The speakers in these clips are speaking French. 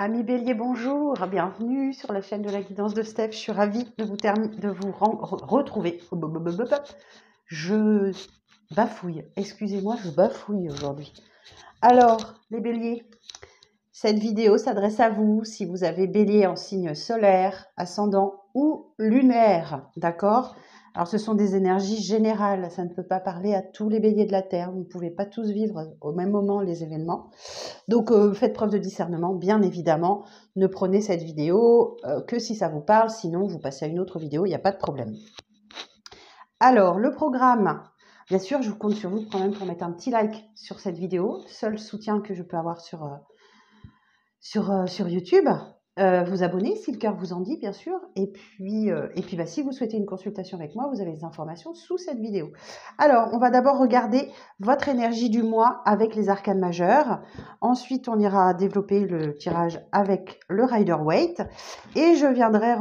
Amis Bélier, bonjour, bienvenue sur la chaîne de la guidance de Steph. Je suis ravie de vous retrouver. Je bafouille, excusez-moi, je bafouille aujourd'hui. Alors, les Béliers, cette vidéo s'adresse à vous si vous avez Bélier en signe solaire, ascendant ou lunaire, d'accord? Alors, ce sont des énergies générales, ça ne peut pas parler à tous les Béliers de la Terre. Vous ne pouvez pas tous vivre au même moment les événements. Donc, faites preuve de discernement, bien évidemment. Ne prenez cette vidéo que si ça vous parle, sinon vous passez à une autre vidéo, il n'y a pas de problème. Alors, le programme, bien sûr, je compte sur vous quand même pour mettre un petit like sur cette vidéo, seul soutien que je peux avoir sur YouTube. Vous abonner si le cœur vous en dit, bien sûr. Et puis si vous souhaitez une consultation avec moi, vous avez les informations sous cette vidéo. Alors, on va d'abord regarder votre énergie du mois avec les arcanes majeures. Ensuite, on ira développer le tirage avec le Rider-Waite. Et je viendrai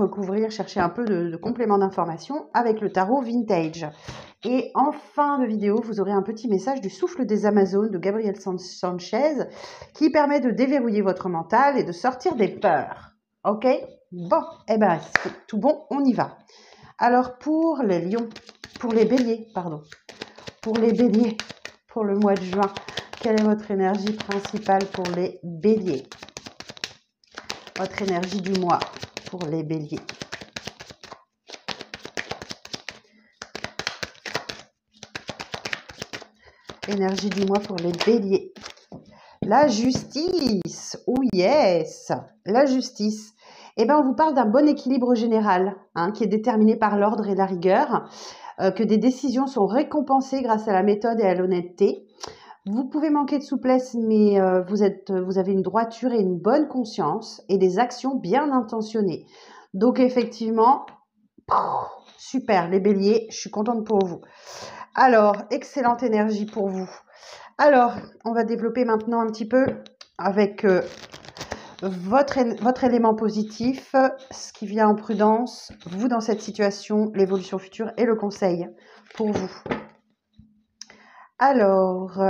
chercher un peu de complément d'information avec le tarot Vintage. Et en fin de vidéo, vous aurez un petit message du souffle des Amazones de Gabriel Sanchez qui permet de déverrouiller votre mental et de sortir des peurs. Ok? Bon, eh ben, c'est tout bon, on y va. Alors, pour les béliers, pour le mois de juin, quelle est votre énergie principale pour les béliers? Votre énergie du mois pour les béliers. Énergie du mois pour les béliers. La justice, oh yes, la justice. Eh bien, on vous parle d'un bon équilibre général qui est déterminé par l'ordre et la rigueur, que des décisions sont récompensées grâce à la méthode et à l'honnêteté. Vous pouvez manquer de souplesse, mais vous avez une droiture et une bonne conscience et des actions bien intentionnées. Donc, effectivement, super, les béliers, je suis contente pour vous. Alors, excellente énergie pour vous. Alors, on va développer maintenant un petit peu avec votre élément positif, ce qui vient en prudence, vous dans cette situation, l'évolution future et le conseil pour vous. Alors,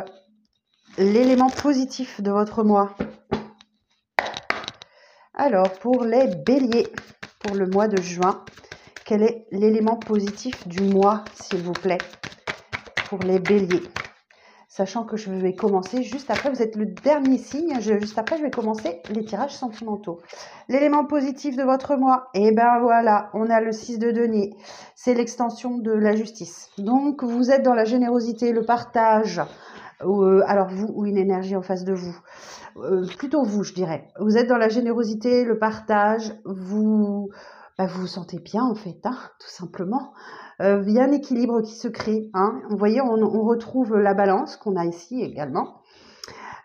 l'élément positif de votre mois. Alors, pour les béliers, pour le mois de juin, quel est l'élément positif du mois, s'il vous plaît, pour les béliers? Sachant que je vais commencer juste après, vous êtes le dernier signe, juste après je vais commencer les tirages sentimentaux. L'élément positif de votre mois, et ben voilà, on a le 6 de denier, c'est l'extension de la justice. Donc vous êtes dans la générosité, le partage, alors vous ou une énergie en face de vous, plutôt vous je dirais. Vous êtes dans la générosité, le partage, vous vous sentez bien en fait, tout simplement. Il y a un équilibre qui se crée. Vous voyez, on retrouve la balance qu'on a ici également.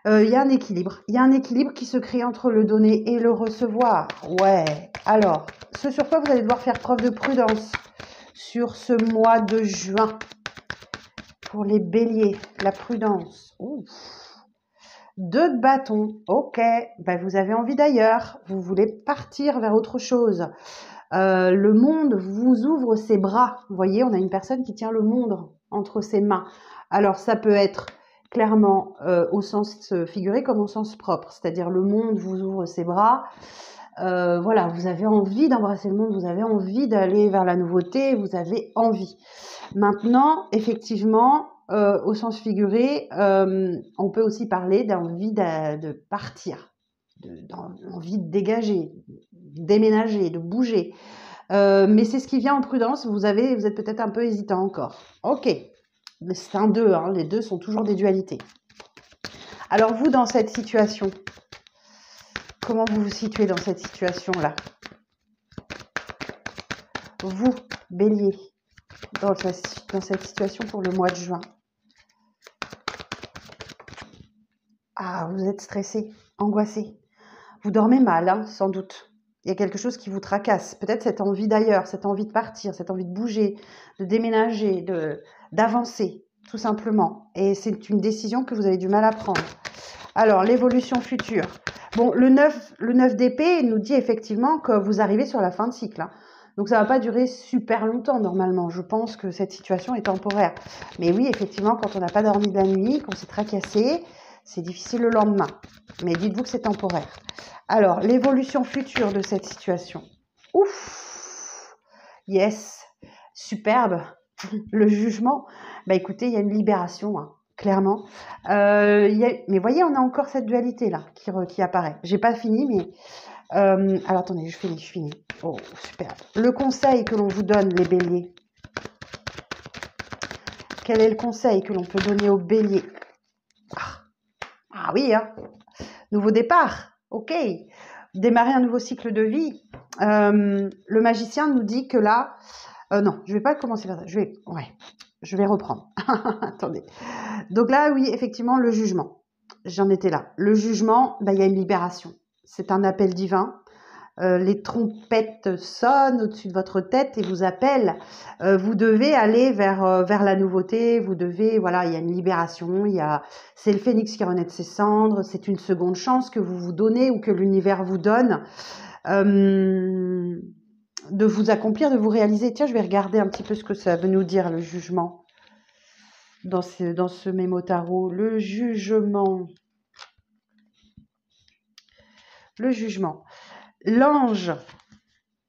Il y a un équilibre. Il y a un équilibre qui se crée entre le donner et le recevoir. Ouais. Alors, ce sur quoi vous allez devoir faire preuve de prudence sur ce mois de juin. Pour les béliers, la prudence. Ouf. 2 de bâton. Ok. Vous avez envie d'ailleurs. Vous voulez partir vers autre chose. Le monde vous ouvre ses bras. Vous voyez, on a une personne qui tient le monde entre ses mains. Alors, ça peut être clairement au sens figuré comme au sens propre. C'est-à-dire, le monde vous ouvre ses bras. Voilà, vous avez envie d'embrasser le monde, vous avez envie d'aller vers la nouveauté, vous avez envie. Maintenant, effectivement, au sens figuré, on peut aussi parler d'envie de partir, d'envie de dégager, déménager, de bouger. Mais c'est ce qui vient en prudence, vous êtes peut-être un peu hésitant encore. Ok, mais c'est un 2, les 2 sont toujours des dualités. Alors vous, dans cette situation, comment vous vous situez dans cette situation-là? Vous, bélier, dans cette situation pour le mois de juin. Ah, vous êtes stressé, angoissé. Vous dormez mal, sans doute. Il y a quelque chose qui vous tracasse. Peut-être cette envie d'ailleurs, cette envie de partir, cette envie de bouger, de déménager, d'avancer, tout simplement. Et c'est une décision que vous avez du mal à prendre. Alors, l'évolution future. Bon, le 9 d'épée nous dit effectivement que vous arrivez sur la fin de cycle. Donc, ça ne va pas durer super longtemps, normalement. Je pense que cette situation est temporaire. Mais oui, effectivement, quand on n'a pas dormi de la nuit, qu'on s'est tracassé, C'est difficile le lendemain, mais dites-vous que c'est temporaire. Alors, l'évolution future de cette situation. Ouf! Yes! Superbe! Le jugement, bah écoutez, il y a une libération, hein, clairement. Mais voyez, on a encore cette dualité-là qui apparaît. J'ai pas fini, mais... alors, attendez, je finis. Oh, super. Le conseil que l'on vous donne, les béliers. Quel est le conseil que l'on peut donner aux béliers? Ah oui, hein. Nouveau départ, ok. Démarrer un nouveau cycle de vie. Le magicien nous dit que là... non, je vais pas commencer par ça. Je vais reprendre. Attendez. Donc là, oui, effectivement, le jugement. J'en étais là. Le jugement, bah, il y a une libération. C'est un appel divin. Les trompettes sonnent au-dessus de votre tête et vous appellent. Vous devez aller vers la nouveauté. Vous devez, voilà, il y a une libération. C'est le phénix qui renaît de ses cendres. C'est une seconde chance que vous vous donnez ou que l'univers vous donne. De vous accomplir, de vous réaliser. Tiens, je vais regarder un petit peu ce que ça veut nous dire, le jugement, dans ce mémo tarot. Le jugement. Le jugement. L'ange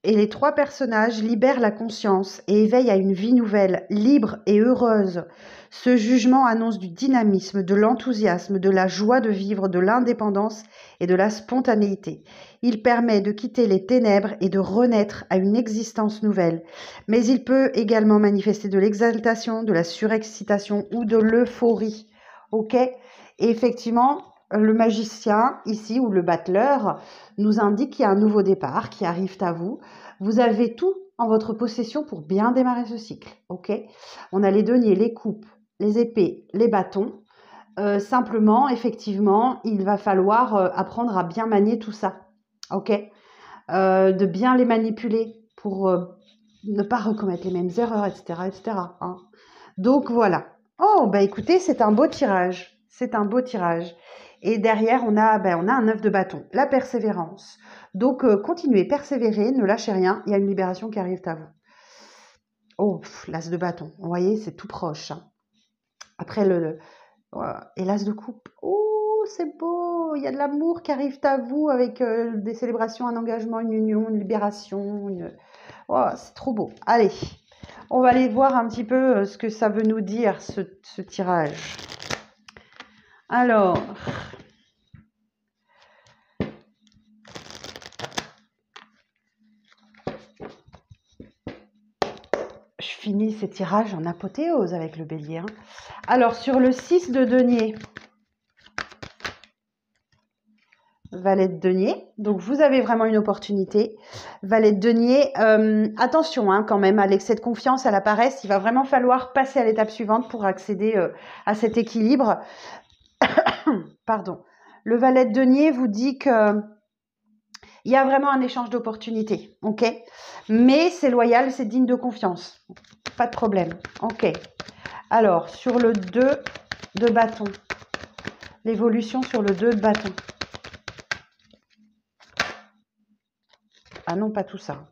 et les 3 personnages libèrent la conscience et éveillent à une vie nouvelle, libre et heureuse. Ce jugement annonce du dynamisme, de l'enthousiasme, de la joie de vivre, de l'indépendance et de la spontanéité. Il permet de quitter les ténèbres et de renaître à une existence nouvelle. Mais il peut également manifester de l'exaltation, de la surexcitation ou de l'euphorie. Ok ? Et effectivement, le magicien ici, ou le battleur, nous indique qu'il y a un nouveau départ qui arrive à vous. Vous avez tout en votre possession pour bien démarrer ce cycle. Ok ? On a les deniers, les coupes, les épées, les bâtons. Simplement, effectivement, il va falloir apprendre à bien manier tout ça. Ok ? De bien les manipuler pour ne pas recommettre les mêmes erreurs, etc. etc. Hein. Donc voilà. Oh, bah écoutez, c'est un beau tirage. C'est un beau tirage. Et derrière, on a un 9 de bâton, la persévérance. Donc, continuez, persévérez, ne lâchez rien. Il y a une libération qui arrive à vous. Oh, l'as de bâton. Vous voyez, c'est tout proche. Hein. Après, et l'as de coupe. Oh, c'est beau. Il y a de l'amour qui arrive à vous avec des célébrations, un engagement, une union, une libération. Oh, c'est trop beau. Allez, on va aller voir un petit peu ce que ça veut nous dire, ce tirage. Alors, je finis ces tirages en apothéose avec le bélier. Hein. Alors, sur le 6 de denier, valet de denier, donc vous avez vraiment une opportunité. Valet de denier, attention hein, quand même à l'excès de confiance, à la paresse, il va vraiment falloir passer à l'étape suivante pour accéder à cet équilibre. Pardon. Le valet de denier vous dit que il y a vraiment un échange d'opportunités, ok? Mais c'est loyal, c'est digne de confiance. Pas de problème, ok. Alors, sur le 2 de bâton, l'évolution sur le 2 de bâton. Ah non, pas tout ça.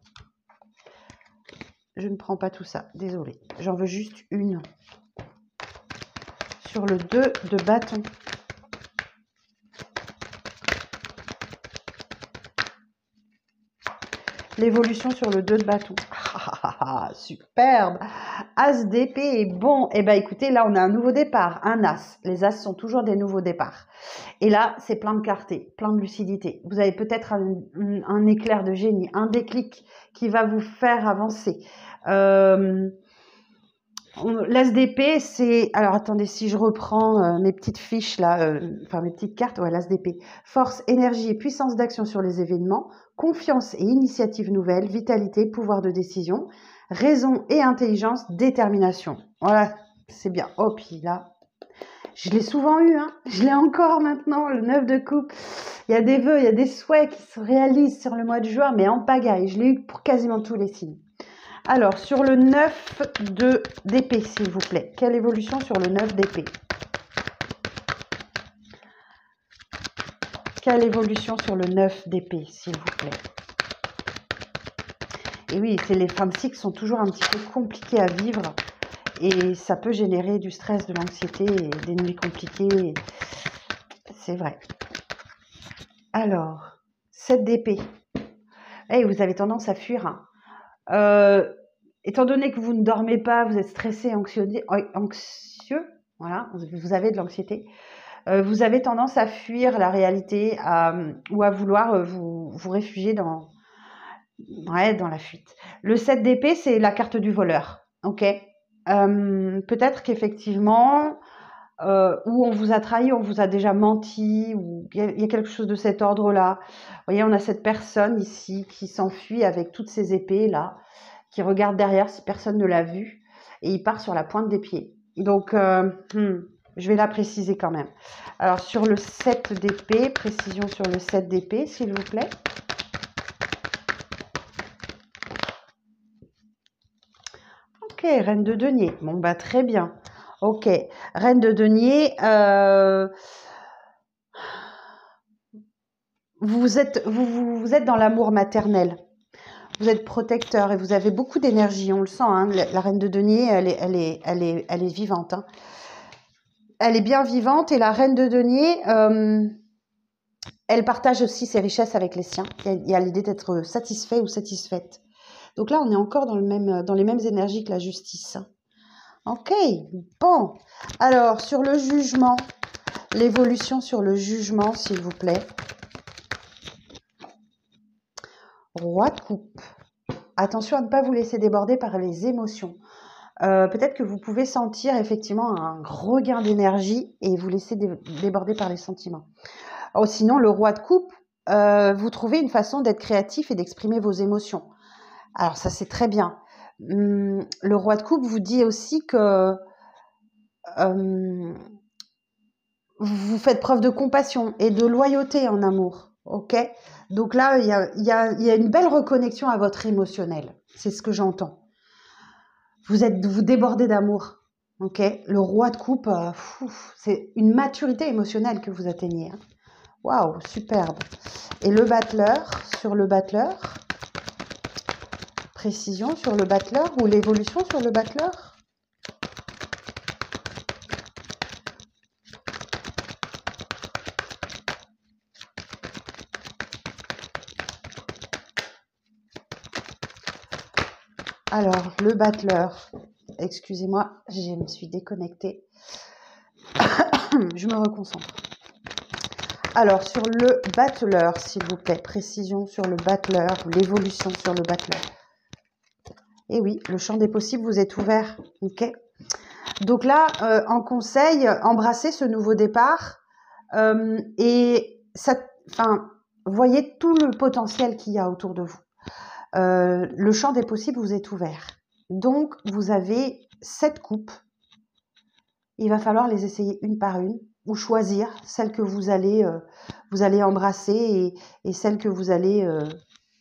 Je ne prends pas tout ça, désolée. J'en veux juste une. Sur le 2 de bâton. L'évolution sur le 2 de bâton. Superbe. As d'épée est bon. Eh bien, écoutez, là, on a un nouveau départ. Un as. Les as sont toujours des nouveaux départs. Et là, c'est plein de clarté, plein de lucidité. Vous avez peut-être un éclair de génie, un déclic qui va vous faire avancer. L'as d'épée, c'est... Alors, attendez, si je reprends mes petites fiches, là, mes petites cartes. Ouais, l'as d'épée. Force, énergie et puissance d'action sur les événements. Confiance et initiative nouvelle. Vitalité, pouvoir de décision. Raison et intelligence, détermination. Voilà, c'est bien. Oh, puis là, je l'ai souvent eu, hein. Je l'ai encore maintenant, le 9 de coupe. Il y a des vœux, il y a des souhaits qui se réalisent sur le mois de juin, mais en pagaille. Je l'ai eu pour quasiment tous les signes. Alors, sur le 9 d'épée, s'il vous plaît. Quelle évolution sur le 9 d'épée? Quelle évolution sur le 9 d'épée, s'il vous plaît? Et oui, les fins de cycle sont toujours un petit peu compliquées à vivre. Et ça peut générer du stress, de l'anxiété, des nuits compliquées. c'est vrai. Alors, 7 d'épée. Hey, vous avez tendance à fuir. Hein. Étant donné que vous ne dormez pas, vous êtes stressé, anxieux, voilà, vous avez de l'anxiété. Vous avez tendance à fuir la réalité ou à vouloir vous réfugier dans la fuite. Le 7 d'épée, c'est la carte du voleur. Ok. Peut-être qu'effectivement, où on vous a trahi, on vous a déjà menti, ou il y a quelque chose de cet ordre-là. Vous voyez, on a cette personne ici qui s'enfuit avec toutes ses épées là, qui regarde derrière si personne ne l'a vu, et il part sur la pointe des pieds. Donc, je vais la préciser quand même. Alors, sur le 7 d'épée, précision sur le 7 d'épée, s'il vous plaît. Ok, reine de denier. Bon, bah très bien. Ok, reine de denier. Vous êtes dans l'amour maternel. Vous êtes protecteur et vous avez beaucoup d'énergie. On le sent. Hein, la reine de denier, elle est vivante. Hein. Elle est bien vivante et la reine de denier, elle partage aussi ses richesses avec les siens. Il y a l'idée d'être satisfait ou satisfaite. Donc là, on est encore dans les mêmes énergies que la justice. Ok, bon. Alors, sur le jugement, l'évolution sur le jugement, s'il vous plaît. Roi de coupe. Attention à ne pas vous laisser déborder par les émotions. Peut-être que vous pouvez sentir effectivement un regain d'énergie et vous laisser déborder par les sentiments. Oh, sinon, le roi de coupe, vous trouvez une façon d'être créatif et d'exprimer vos émotions. Alors ça, c'est très bien. Le roi de coupe vous dit aussi que vous faites preuve de compassion et de loyauté en amour. Ok. Donc là, il y a une belle reconnexion à votre émotionnel. C'est ce que j'entends. Vous débordez d'amour. Ok. Le roi de coupe, c'est une maturité émotionnelle que vous atteignez. Hein. Waouh, superbe. Et le battleur, sur le battleur, précision sur le battleur ou l'évolution sur le battleur. Alors, le battleur, excusez-moi, je me suis déconnectée. Je me reconcentre. Alors, sur le battleur, s'il vous plaît, précision sur le battleur, l'évolution sur le battleur. Et oui, le champ des possibles vous est ouvert. Ok. Donc là, en conseil, embrassez ce nouveau départ et voyez tout le potentiel qu'il y a autour de vous. Le champ des possibles vous est ouvert. Donc, vous avez 7 coupes. Il va falloir les essayer une par une ou choisir celle que vous allez embrasser et celle que vous allez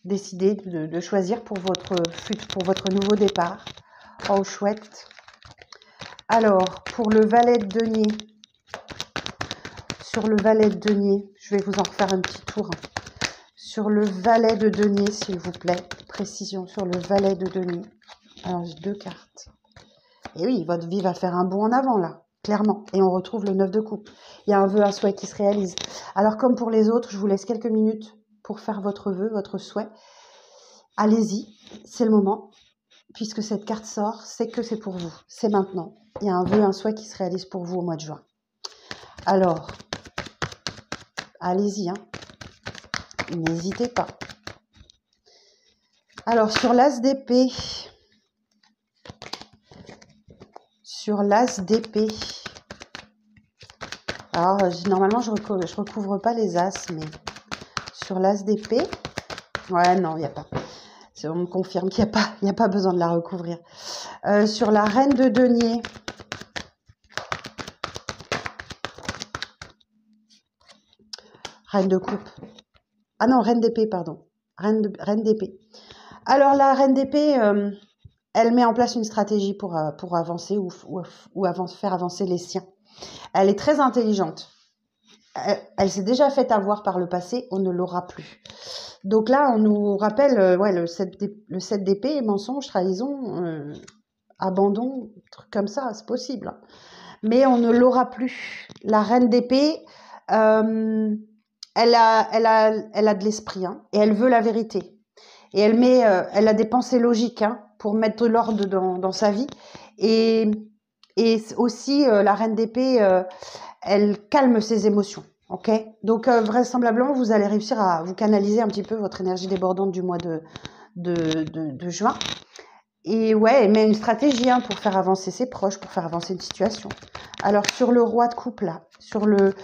décider de choisir pour votre nouveau départ. Oh, chouette. Alors, pour le valet de denier, sur le valet de denier, je vais vous en refaire un petit tour. Sur le valet de denier, s'il vous plaît, précision sur le valet de denier. Alors, j'ai 2 cartes. Et oui, votre vie va faire un bond en avant, là, clairement. Et on retrouve le 9 de coupe. Il y a un vœu, un souhait qui se réalise. Alors, comme pour les autres, je vous laisse quelques minutes pour faire votre vœu, votre souhait. Allez-y, c'est le moment. Puisque cette carte sort, c'est que c'est pour vous. C'est maintenant. Il y a un vœu, un souhait qui se réalise pour vous au mois de juin. Alors, allez-y, hein. N'hésitez pas. Alors, sur l'as d'épée. Sur l'as d'épée. Alors, normalement, je recouvre pas les as, mais sur l'as d'épée. Ouais, non, il n'y a pas. On me confirme qu'il n'y a pas besoin de la recouvrir. Sur la reine de denier. Reine de coupe. Ah non, reine d'épée, pardon. Reine d'épée. Alors, la reine d'épée, elle met en place une stratégie pour avancer ou faire avancer les siens. Elle est très intelligente. Elle s'est déjà fait avoir par le passé, on ne l'aura plus. Donc là, on nous rappelle le 7 d'épée, mensonge, trahison, abandon, truc comme ça, c'est possible. Mais on ne l'aura plus. La reine d'épée, elle a de l'esprit, hein, et elle veut la vérité. Et elle a des pensées logiques, hein, pour mettre de l'ordre dans sa vie. Et aussi, la reine d'épée, elle calme ses émotions. Ok, donc vraisemblablement, vous allez réussir à vous canaliser un petit peu votre énergie débordante du mois de juin. Et ouais, elle met une stratégie, hein, pour faire avancer ses proches, pour faire avancer une situation. Alors, sur le roi de coupe, là, sur le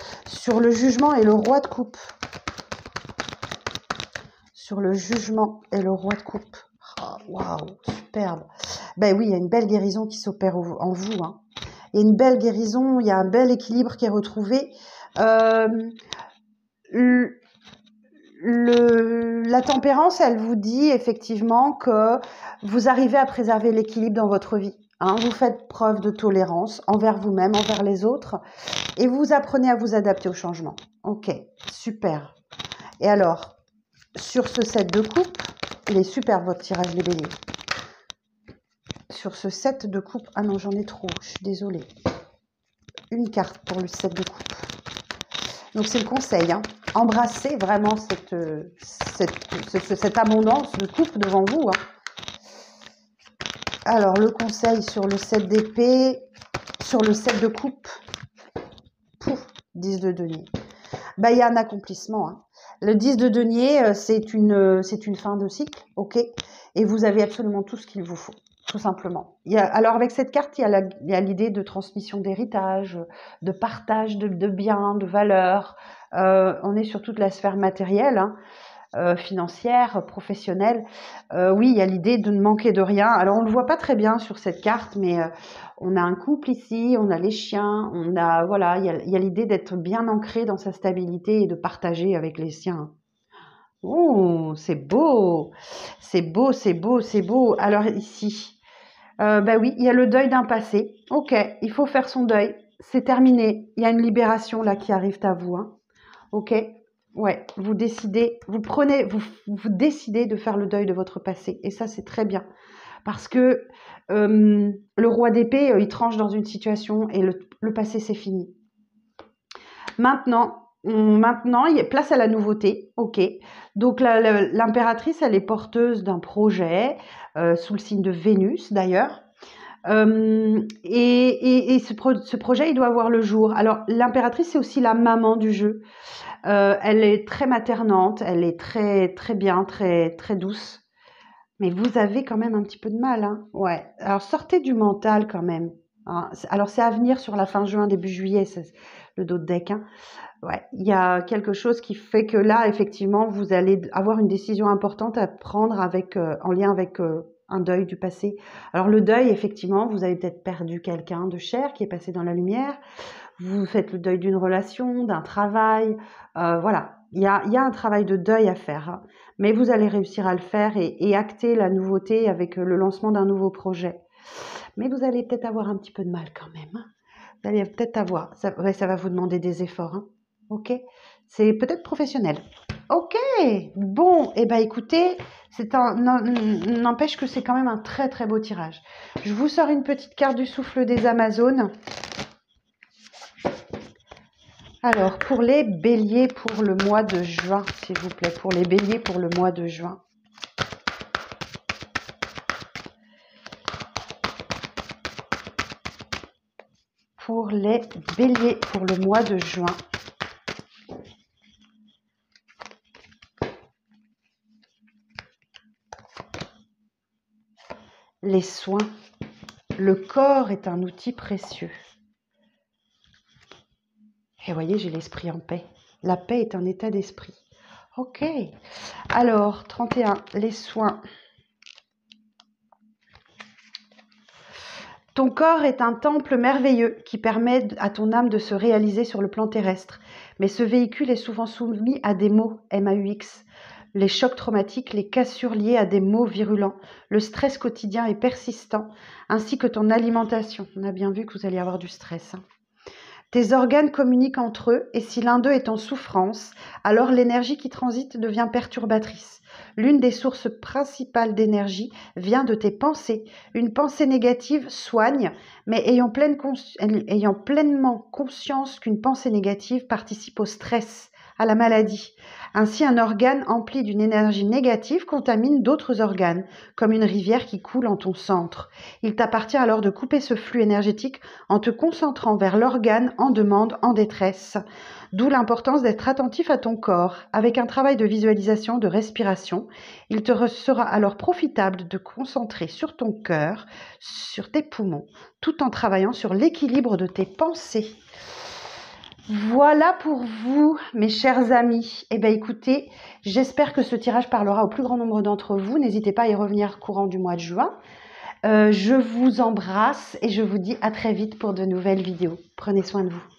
jugement et le roi de coupe. Sur le jugement et le roi de coupe. Oh, waouh, superbe. Ben oui, il y a une belle guérison qui s'opère en vous, hein. Il y a une belle guérison, il y a un bel équilibre qui est retrouvé. La tempérance, elle vous dit effectivement que vous arrivez à préserver l'équilibre dans votre vie, hein. Vous faites preuve de tolérance envers vous-même, envers les autres, et vous apprenez à vous adapter au changement. Ok, super. Et alors, sur ce set de coupe, il est super votre tirage, les béliers. Sur ce set de coupe, ah non, j'en ai trop, je suis désolée. Une carte pour le set de coupe. Donc c'est le conseil, hein. Embrassez vraiment cette abondance de coupe devant vous, hein. Alors le conseil sur le set d'épée, sur le set de coupe, pouf, 10 de denier. Ben, il y a un accomplissement, hein. Le 10 de denier, c'est une fin de cycle, ok, et vous avez absolument tout ce qu'il vous faut, tout simplement. Alors avec cette carte, il y a l'idée de transmission d'héritage, de partage de biens, de valeurs. On est sur toute la sphère matérielle, hein, financière, professionnelle. Oui, il y a l'idée de ne manquer de rien. Alors on ne le voit pas très bien sur cette carte, mais on a un couple ici, on a les chiens, voilà, il y a l'idée d'être bien ancré dans sa stabilité et de partager avec les siens. Oh, c'est beau, c'est beau, c'est beau, c'est beau. Alors ici, bah oui, il y a le deuil d'un passé. Ok, il faut faire son deuil. C'est terminé. Il y a une libération là qui arrive à vous, hein. Ok, ouais, vous décidez, vous décidez de faire le deuil de votre passé. Et ça, c'est très bien. Parce que le roi d'épée, il tranche dans une situation et le passé, c'est fini. Maintenant, il y a place à la nouveauté, ok. Donc l'impératrice, elle est porteuse d'un projet, sous le signe de Vénus d'ailleurs. Et ce projet, il doit voir le jour. Alors l'impératrice, c'est aussi la maman du jeu. Elle est très maternante, elle est très, très bien, très, très douce. Mais vous avez quand même un petit peu de mal, hein. Ouais. Alors sortez du mental quand même, hein. Alors c'est à venir sur la fin juin, début juillet, c'est le dos de deck, hein. Ouais, il y a quelque chose qui fait que là, effectivement, vous allez avoir une décision importante à prendre en lien avec un deuil du passé. Alors le deuil, effectivement, vous avez peut-être perdu quelqu'un de cher qui est passé dans la lumière. Vous faites le deuil d'une relation, d'un travail. Voilà, il y a un travail de deuil à faire, hein. Mais vous allez réussir à le faire et acter la nouveauté avec le lancement d'un nouveau projet. Mais vous allez peut-être avoir un petit peu de mal quand même, hein. Vous allez peut-être avoir, ça va vous demander des efforts, hein. Ok, c'est peut-être professionnel. Ok, bon, et ben écoutez, n'empêche que c'est quand même un très très beau tirage. Je vous sors une petite carte du souffle des Amazones. Alors, pour les béliers pour le mois de juin, s'il vous plaît, pour les béliers pour le mois de juin. Pour les béliers pour le mois de juin. Les soins. Le corps est un outil précieux. Et voyez, j'ai l'esprit en paix. La paix est un état d'esprit. Ok. Alors, 31, les soins. Ton corps est un temple merveilleux qui permet à ton âme de se réaliser sur le plan terrestre. Mais ce véhicule est souvent soumis à des maux, MAUX. Les chocs traumatiques, les cassures liées à des maux virulents, le stress quotidien est persistant, ainsi que ton alimentation. On a bien vu que vous allez avoir du stress, hein. Tes organes communiquent entre eux et si l'un d'eux est en souffrance, alors l'énergie qui transite devient perturbatrice. L'une des sources principales d'énergie vient de tes pensées. Une pensée négative soigne, mais ayant pleinement conscience qu'une pensée négative participe au stress, à la maladie. Ainsi, un organe empli d'une énergie négative contamine d'autres organes, comme une rivière qui coule en ton centre. Il t'appartient alors de couper ce flux énergétique en te concentrant vers l'organe en demande, en détresse. D'où l'importance d'être attentif à ton corps. Avec un travail de visualisation, de respiration, il te sera alors profitable de te concentrer sur ton cœur, sur tes poumons, tout en travaillant sur l'équilibre de tes pensées. Voilà pour vous, mes chers amis. Eh bien, écoutez, j'espère que ce tirage parlera au plus grand nombre d'entre vous. N'hésitez pas à y revenir courant du mois de juin. Je vous embrasse et je vous dis à très vite pour de nouvelles vidéos. Prenez soin de vous.